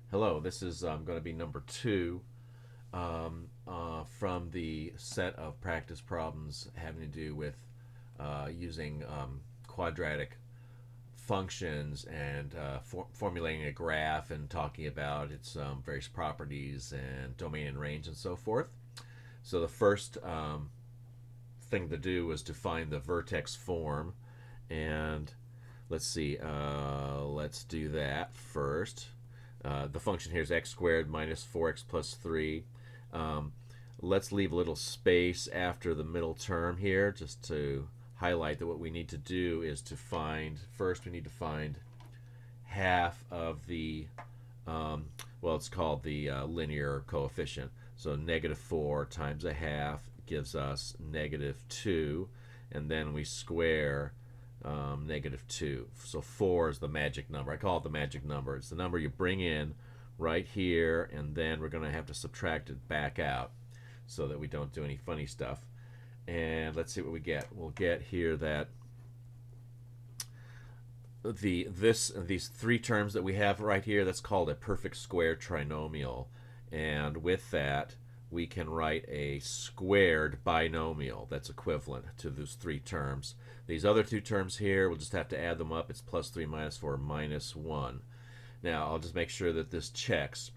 Hello, this is going to be number two from the set of practice problems having to do with using quadratic functions and formulating a graph and talking about its various properties and domain and range and so forth. So the first thing to do was to find the vertex form, and let's see, let's do that first. The function here is x squared minus 4x plus 3. Um, let's leave a little space after the middle term here just to highlight that what we need to do is to find, first we need to find half of the, well, it's called the linear coefficient. So negative 4 times a half gives us negative 2, and then we square negative 2. So 4 is the magic number. I call it the magic number. It's the number you bring in right here, and then we're going to have to subtract it back out so that we don't do any funny stuff. And let's see what we get. We'll get here that these three terms that we have right here, that's called a perfect square trinomial, and with that we can write a squared binomial that's equivalent to those three terms. These other two terms here, we'll just have to add them up. It's plus 3 minus 4 minus 1. Now I'll just make sure that this checks.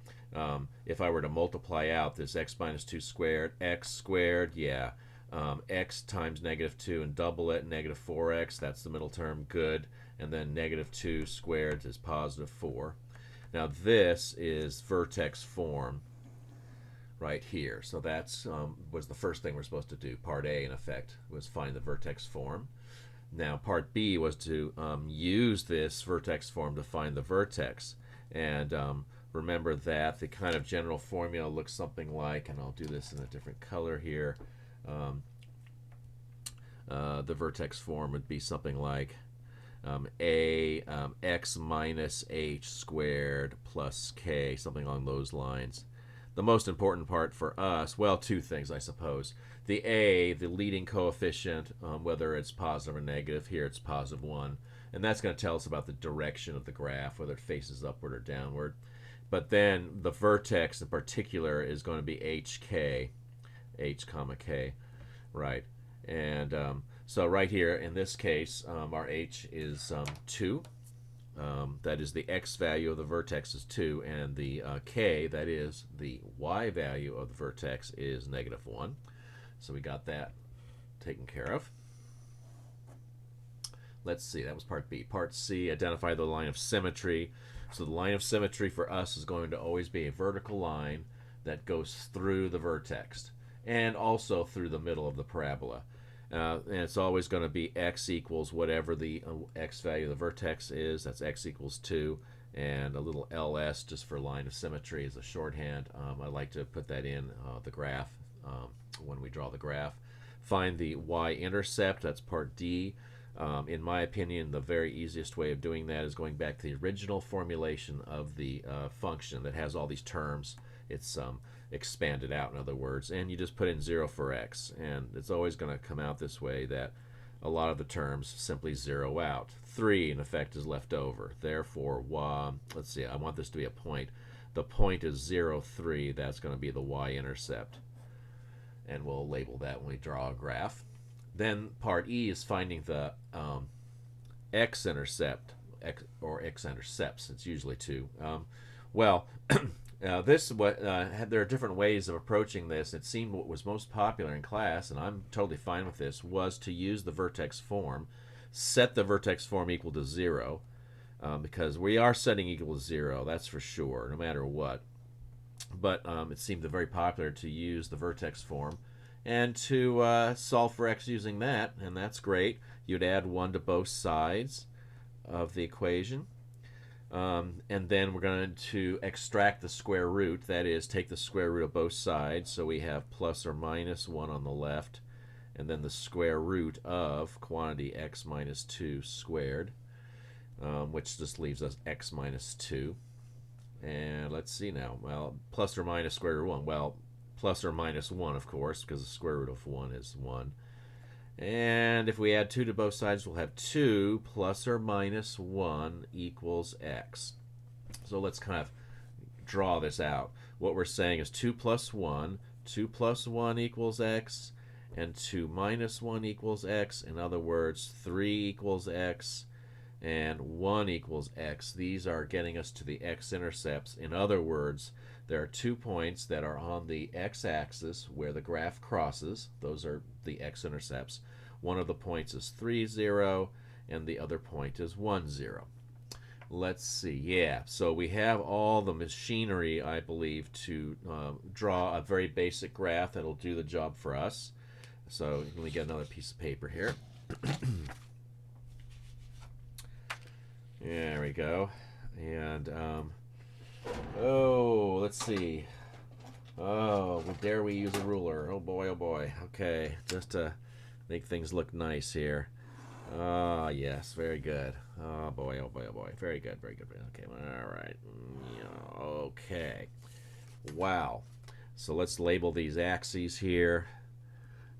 If I were to multiply out this x minus 2 squared, x squared, yeah, x times negative 2 and double it, negative 4x, that's the middle term, good. And then negative 2 squared is positive 4. Now this is vertex form right here. So that's was the first thing we're supposed to do. Part A, in effect, was find the vertex form. Now part B was to use this vertex form to find the vertex. And remember that the kind of general formula looks something like, and I'll do this in a different color here, the vertex form would be something like x minus h squared plus k, something along those lines. The most important part for us, well, two things, I suppose. The a, the leading coefficient, whether it's positive or negative. Here it's positive 1. And that's going to tell us about the direction of the graph, whether it faces upward or downward. But then the vertex in particular is going to be hk, h comma k, right? And so right here in this case, our h is 2. That is the x value of the vertex is 2, and the k, that is the y value of the vertex, is negative 1. So we got that taken care of. Let's see, that was part B. Part C, identify the line of symmetry. So the line of symmetry for us is going to always be a vertical line that goes through the vertex and also through the middle of the parabola. And it's always going to be x equals whatever the x value of the vertex is. That's x equals 2. And a little ls just for line of symmetry is a shorthand. I like to put that in the graph when we draw the graph. Find the y-intercept. That's part D. In my opinion, the very easiest way of doing that is going back to the original formulation of the function that has all these terms. It's expanded out, in other words, and you just put in 0 for x, and it's always going to come out this way, that a lot of the terms simply zero out. 3, in effect, is left over. Therefore, let's see, I want this to be a point. The point is 0, 3. That's going to be the y-intercept, and we'll label that when we draw a graph. Then part E is finding the x-intercept, or x-intercepts. It's usually 2. Well, there are different ways of approaching this. It seemed what was most popular in class, and I'm totally fine with this, was to use the vertex form, set the vertex form equal to 0, because we are setting equal to 0, that's for sure, no matter what. But it seemed very popular to use the vertex form and to solve for x using that, and that's great. You'd add 1 to both sides of the equation. And then we're going to extract the square root, that is, take the square root of both sides. So we have plus or minus 1 on the left, and then the square root of quantity x minus 2 squared, which just leaves us x minus 2. And let's see now. Well, plus or minus square root of 1. Well, plus or minus 1, of course, because the square root of 1 is 1. And if we add 2 to both sides, we'll have 2 plus or minus 1 equals x. So let's kind of draw this out. What we're saying is 2 plus 1. 2 plus 1 equals x, and 2 minus 1 equals x. In other words, 3 equals x, and 1 equals x. These are getting us to the x-intercepts. In other words, there are 2 points that are on the x-axis where the graph crosses. Those are the x-intercepts. One of the points is 3, 0, and the other point is 1, 0. Let's see. Yeah, so we have all the machinery, I believe, to draw a very basic graph that'll do the job for us. So let me get another piece of paper here. There we go. And, oh, let's see. Oh, dare we use a ruler? Oh boy, oh boy. Okay, just to make things look nice here. Ah, yes, very good. Oh boy, oh boy, oh boy. Very good, very good. Okay, all right. Yeah, okay. Wow. So let's label these axes here.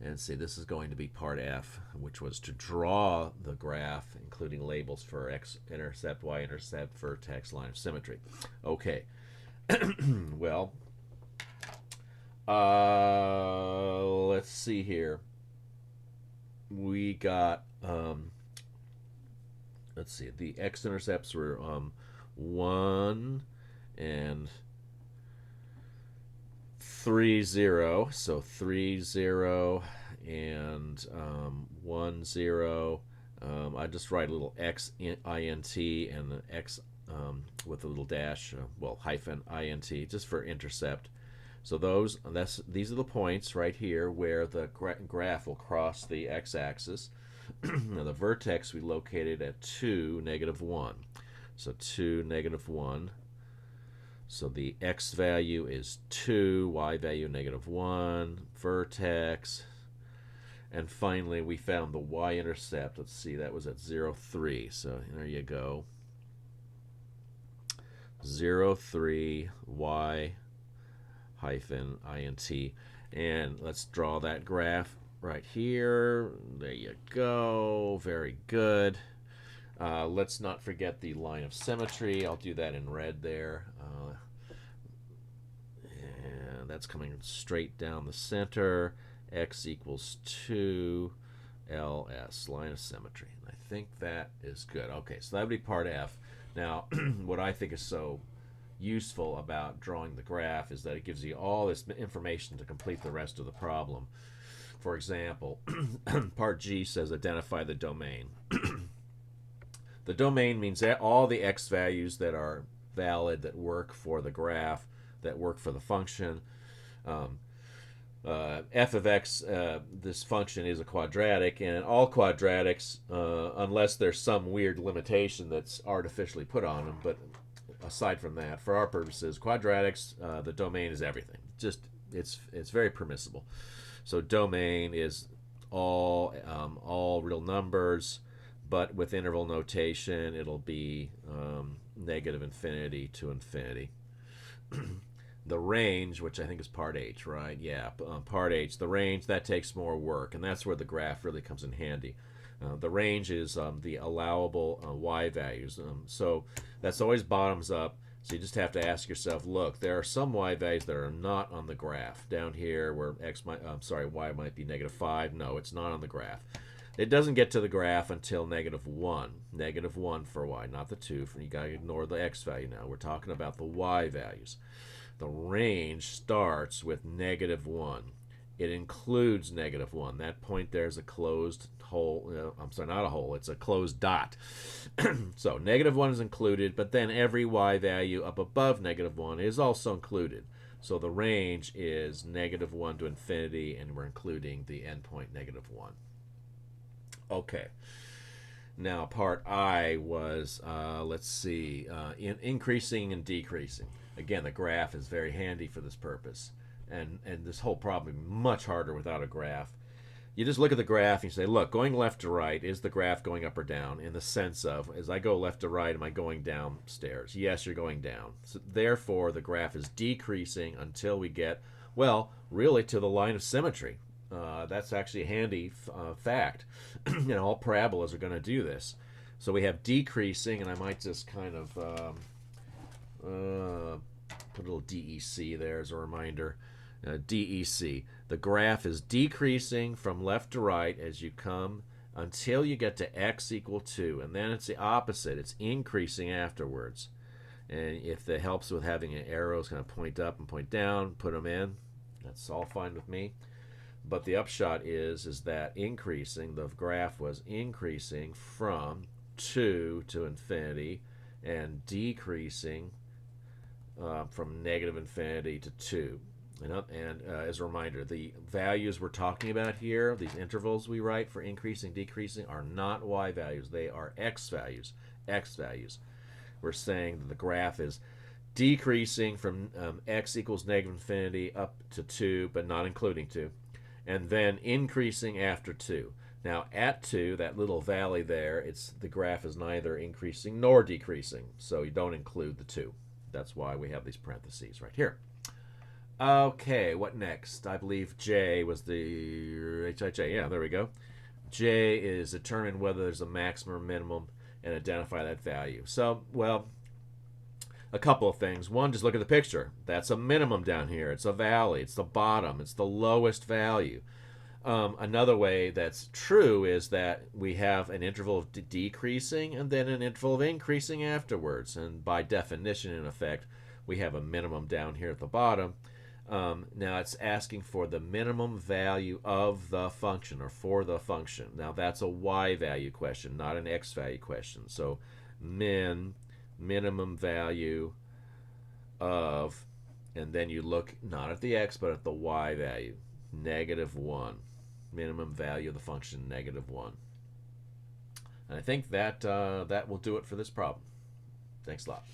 And see, this is going to be part F, which was to draw the graph, including labels for x-intercept, y-intercept, vertex, line of symmetry. Okay. Well, let's see here. We got, let's see, the x-intercepts were 1 and 3, 0. So 3, 0 and 1, 0. I just write a little x int and an x with a little dash, well, hyphen int, just for intercept. So these are the points right here where the graph will cross the x-axis. Now the vertex we located at 2, negative 1. So 2, negative 1. So the x value is 2, y value negative 1, vertex. And finally, we found the y-intercept. Let's see, that was at 0, 3. So there you go. 0, 3, y hyphen int. And let's draw that graph right here. There you go. Very good. Let's not forget the line of symmetry. I'll do that in red there. And that's coming straight down the center. X equals 2 ls, line of symmetry. And I think that is good. Okay, so that would be part F. Now, what I think is so useful about drawing the graph is that it gives you all this information to complete the rest of the problem. For example, part G says identify the domain. The domain means that all the x values that are valid, that work for the graph, that work for the function. F of x, this function is a quadratic, and all quadratics, unless there's some weird limitation that's artificially put on them, but aside from that, for our purposes, quadratics, the domain is everything. Just it's very permissible. So domain is all real numbers, but with interval notation, it'll be negative infinity to infinity. The range, which I think is part H, right? Yeah, part H. The range, that takes more work, and that's where the graph really comes in handy. The range is the allowable y values. So that's always bottoms up. So you just have to ask yourself, look, there are some y values that are not on the graph. Down here where y might be negative 5. No, it's not on the graph. It doesn't get to the graph until negative 1. Negative 1 for y, not the 2. You got to ignore the x value now. We're talking about the y values. The range starts with negative 1. It includes negative 1. That point there is a closed hole. I'm sorry, not a hole. It's a closed dot. So negative 1 is included, but then every y value up above negative 1 is also included. So the range is negative 1 to infinity, and we're including the endpoint negative 1. Okay. Now part I was, let's see, increasing and decreasing. Again, the graph is very handy for this purpose. And this whole problem is much harder without a graph. You just look at the graph and you say, look, going left to right, is the graph going up or down? In the sense of, as I go left to right, am I going downstairs? Yes, you're going down. So therefore, the graph is decreasing until we get, well, really to the line of symmetry. That's actually a handy fact. All parabolas are going to do this. So we have decreasing, and I might just kind of put a little DEC there as a reminder. DEC. The graph is decreasing from left to right as you come until you get to x equal 2. And then it's the opposite. It's increasing afterwards. And if that helps with having an arrows kind of point up and point down, put them in. That's all fine with me. But the upshot is that increasing, the graph was increasing from 2 to infinity and decreasing from negative infinity to 2. And as a reminder, the values we're talking about here, these intervals we write for increasing, decreasing, are not y values. They are x values. X values. We're saying that the graph is decreasing from x equals negative infinity up to 2, but not including 2, and then increasing after 2. Now at 2, that little valley there, the graph is neither increasing nor decreasing, so you don't include the 2. That's why we have these parentheses right here. Okay, what next? I believe J was the HIJ. Yeah, there we go. J is determine whether there's a maximum or minimum and identify that value. So, well, a couple of things. One, just look at the picture. That's a minimum down here. It's a valley. It's the bottom. It's the lowest value. Another way that's true is that we have an interval of decreasing and then an interval of increasing afterwards. And by definition, in effect, we have a minimum down here at the bottom. Now it's asking for the minimum value of the function or for the function. Now that's a y value question, not an x value question. So minimum value of, and then you look not at the x but at the y value, -1. Minimum value of the function, -1. And I think that that will do it for this problem. Thanks a lot.